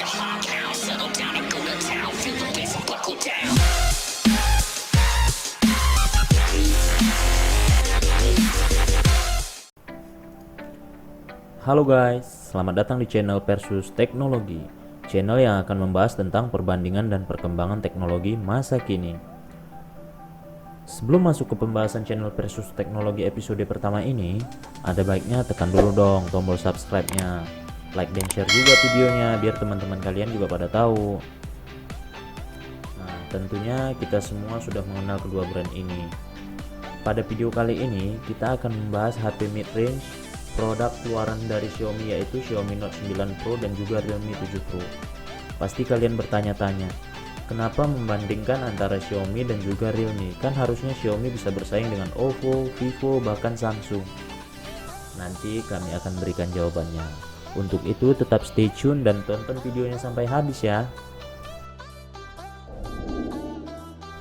Halo guys, selamat datang di channel Persus Teknologi, channel yang akan membahas tentang perbandingan dan perkembangan teknologi masa kini. Sebelum masuk ke pembahasan channel Persus Teknologi episode pertama ini, ada baiknya tekan dulu dong tombol subscribe-nya, like dan share juga videonya biar teman-teman kalian juga pada tahu. Nah, tentunya kita semua sudah mengenal kedua brand ini. Pada video kali ini, kita akan membahas HP mid-range produk keluaran dari Xiaomi, yaitu Xiaomi Note 9 Pro dan juga Realme 7 Pro. Pasti kalian bertanya-tanya, kenapa membandingkan antara Xiaomi dan juga Realme? Kan harusnya Xiaomi bisa bersaing dengan Oppo, Vivo, bahkan Samsung. Nanti kami akan berikan jawabannya. Untuk itu tetap stay tune dan tonton videonya sampai habis ya.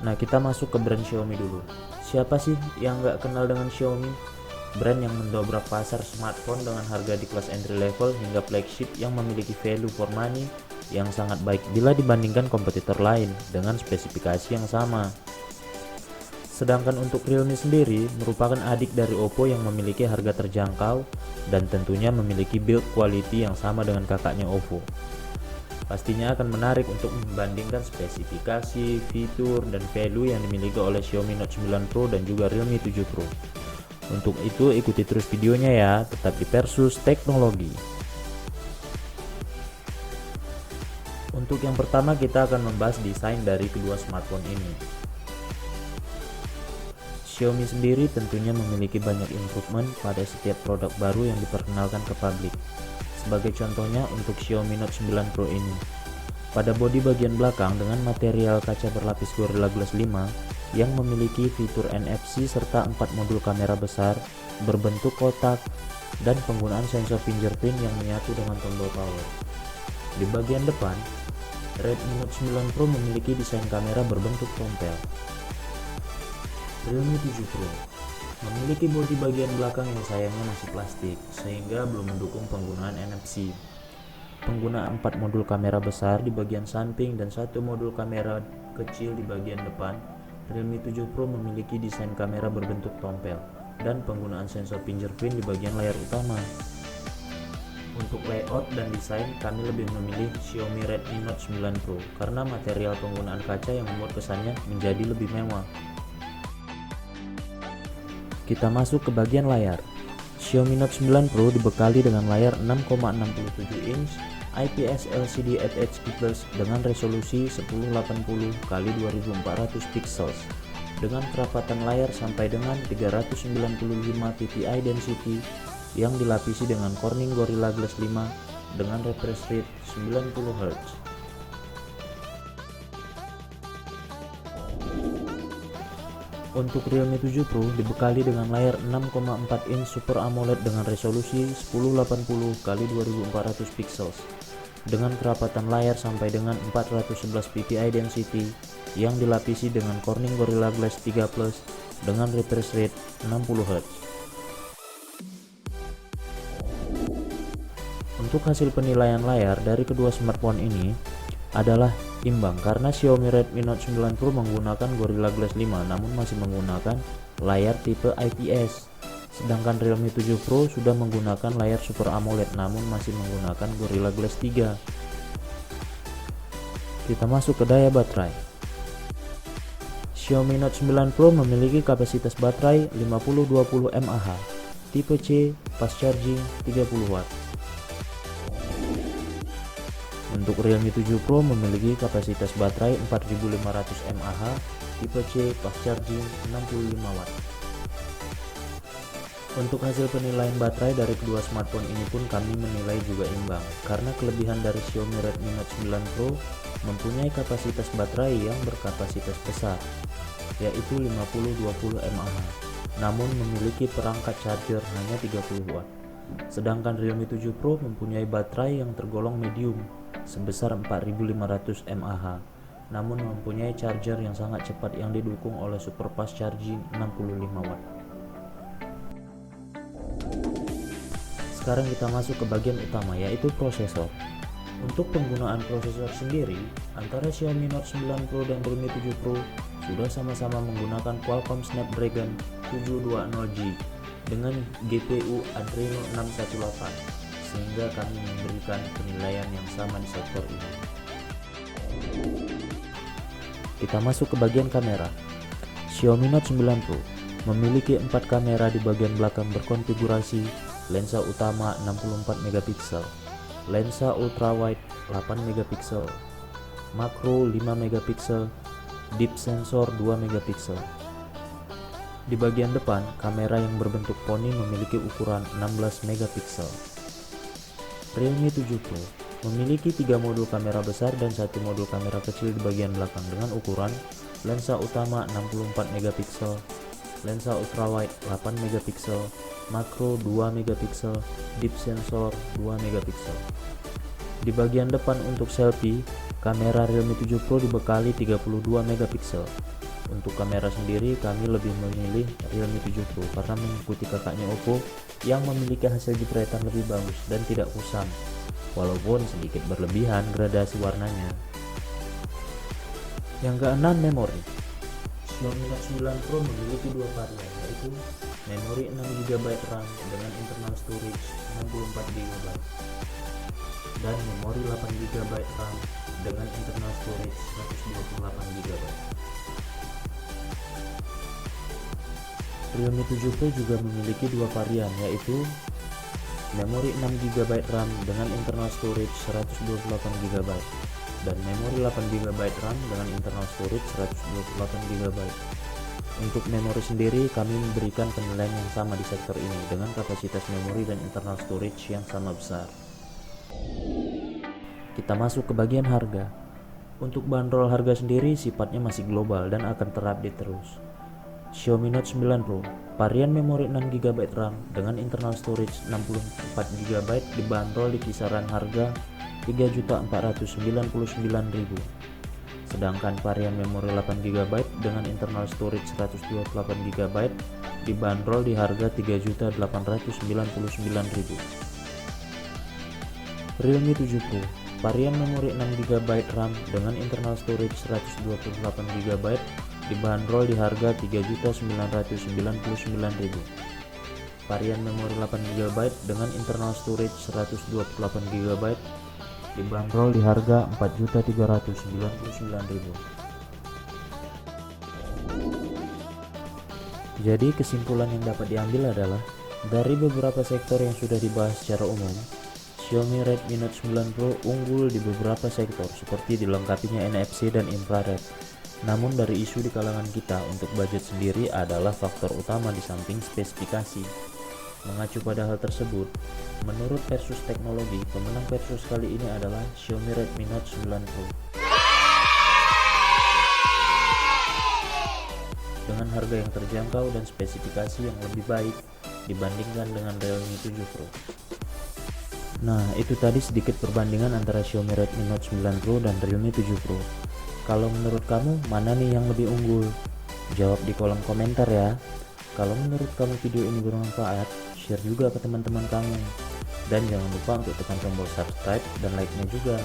Nah, kita masuk ke brand Xiaomi dulu. Siapa sih yang nggak kenal dengan Xiaomi? Brand yang mendobrak pasar smartphone dengan harga di kelas entry level hingga flagship yang memiliki value for money yang sangat baik bila dibandingkan kompetitor lain dengan spesifikasi yang sama. Sedangkan untuk Realme sendiri merupakan adik dari Oppo yang memiliki harga terjangkau dan tentunya memiliki build quality yang sama dengan kakaknya Oppo. Pastinya akan menarik untuk membandingkan spesifikasi, fitur, dan value yang dimiliki oleh Xiaomi Note 9 Pro dan juga Realme 7 Pro. Untuk itu ikuti terus videonya ya, tetap di Persus Teknologi. Untuk yang pertama kita akan membahas desain dari kedua smartphone ini. Xiaomi sendiri tentunya memiliki banyak improvement pada setiap produk baru yang diperkenalkan ke publik. Sebagai contohnya untuk Xiaomi Note 9 Pro ini. Pada bodi bagian belakang dengan material kaca berlapis Gorilla Glass 5 yang memiliki fitur NFC serta 4 modul kamera besar berbentuk kotak dan penggunaan sensor fingerprint yang menyatu dengan tombol power. Di bagian depan, Redmi Note 9 Pro memiliki desain kamera berbentuk tompel. Realme 7 Pro memiliki bodi bagian belakang yang sayangnya masih plastik sehingga belum mendukung penggunaan NFC. Penggunaan 4 modul kamera besar di bagian samping dan 1 modul kamera kecil di bagian depan. Realme 7 Pro memiliki desain kamera berbentuk tompel dan penggunaan sensor fingerprint di bagian layar utama. Untuk layout dan desain, kami lebih memilih Xiaomi Redmi Note 9 Pro karena material penggunaan kaca yang membuat kesannya menjadi lebih mewah. Kita masuk ke bagian layar. Xiaomi Note 9 Pro dibekali dengan layar 6,67 inch IPS LCD HD+ dengan resolusi 1080x2400 pixels dengan kerapatan layar sampai dengan 395 ppi density yang dilapisi dengan Corning Gorilla Glass 5 dengan refresh rate 90 Hz. Untuk Realme 7 Pro dibekali dengan layar 6,4 inch Super AMOLED dengan resolusi 1080x2400 pixels dengan kerapatan layar sampai dengan 411 ppi density yang dilapisi dengan Corning Gorilla Glass 3 Plus dengan refresh rate 60 Hz. Untuk hasil penilaian layar dari kedua smartphone ini adalah imbang karena Xiaomi Redmi Note 9 Pro menggunakan Gorilla Glass 5 namun masih menggunakan layar tipe IPS. Sedangkan Realme 7 Pro sudah menggunakan layar Super AMOLED namun masih menggunakan Gorilla Glass 3. Kita masuk ke daya baterai. Xiaomi Note 9 Pro memiliki kapasitas baterai 5020 mAh, tipe C, fast charging 30 Watt. Untuk Realme 7 Pro memiliki kapasitas baterai 4500 mAh, tipe C, fast charging 65 Watt. Untuk hasil penilaian baterai dari kedua smartphone ini pun kami menilai juga imbang karena kelebihan dari Xiaomi Redmi Note 9 Pro mempunyai kapasitas baterai yang berkapasitas besar yaitu 5020 mAh namun memiliki perangkat charger hanya 30 Watt. Sedangkan Realme 7 Pro mempunyai baterai yang tergolong medium sebesar 4500 mAh namun mempunyai charger yang sangat cepat yang didukung oleh super fast charging 65 Watt. Sekarang kita masuk ke bagian utama yaitu prosesor. Untuk penggunaan prosesor sendiri, antara Xiaomi Note 9 Pro dan Realme 7 Pro sudah sama-sama menggunakan Qualcomm Snapdragon 720G dengan GPU Adreno 618, sehingga kami memberikan penilaian yang sama di sektor ini. Kita masuk ke bagian kamera. Xiaomi Note 9 Pro memiliki 4 kamera di bagian belakang berkonfigurasi lensa utama 64 megapiksel, lensa ultrawide 8 megapiksel, makro 5 megapiksel, deep sensor 2 megapiksel. Di bagian depan, kamera yang berbentuk poni memiliki ukuran 16 megapiksel. Realme 7 Pro memiliki 3 modul kamera besar dan 1 modul kamera kecil di bagian belakang dengan ukuran lensa utama 64 megapiksel, lensa ultrawide 8 megapiksel, makro 2 megapiksel, deep sensor 2 megapiksel. Di bagian depan untuk selfie, kamera Realme 7 Pro dibekali 32 megapiksel. Untuk kamera sendiri, kami lebih memilih Realme 7 Pro karena mengikuti kakaknya Oppo yang memiliki hasil jepretan lebih bagus dan tidak kusam, walaupun sedikit berlebihan gradasi warnanya. Yang keenam, memori. Xiaomi Note 9 Pro memiliki dua varian, yaitu memori 6GB RAM dengan internal storage 64GB dan memori 8GB RAM dengan internal storage 128GB. Realme 7 Pro juga memiliki dua varian, yaitu memori 6GB RAM dengan internal storage 128GB dan memori 8GB RAM dengan internal storage 128GB. Untuk memori sendiri, kami memberikan penilaian yang sama di sektor ini dengan kapasitas memori dan internal storage yang sama besar. Kita masuk ke bagian harga. Untuk bandrol harga sendiri sifatnya masih global dan akan terupdate terus. Xiaomi Note 9 Pro, varian memori 6GB RAM dengan internal storage 64GB dibanderol di kisaran harga 3.499.000. Sedangkan varian memori 8GB dengan internal storage 128GB dibanderol di harga 3.899.000. Realme 7 Pro, varian memori 6GB RAM dengan internal storage 128GB dibanderol di harga 3.999.000. Varian memori 8GB dengan internal storage 128GB dibanderol di harga 4.399.000. Jadi kesimpulan yang dapat diambil adalah dari beberapa sektor yang sudah dibahas secara umum, Xiaomi Redmi Note 9 Pro unggul di beberapa sektor seperti dilengkapinya NFC dan infrared. Namun dari isu di kalangan kita untuk budget sendiri adalah faktor utama di samping spesifikasi. Mengacu pada hal tersebut, menurut Versus Teknologi, pemenang Versus kali ini adalah Xiaomi Redmi Note 9 Pro. Dengan harga yang terjangkau dan spesifikasi yang lebih baik dibandingkan dengan Realme 7 Pro. Nah, itu tadi sedikit perbandingan antara Xiaomi Redmi Note 9 Pro dan Realme 7 Pro. Kalau menurut kamu, mana nih yang lebih unggul? Jawab di kolom komentar ya. Kalau menurut kamu video ini bermanfaat, share juga ke teman-teman kamu. Dan jangan lupa untuk tekan tombol subscribe dan like-nya juga.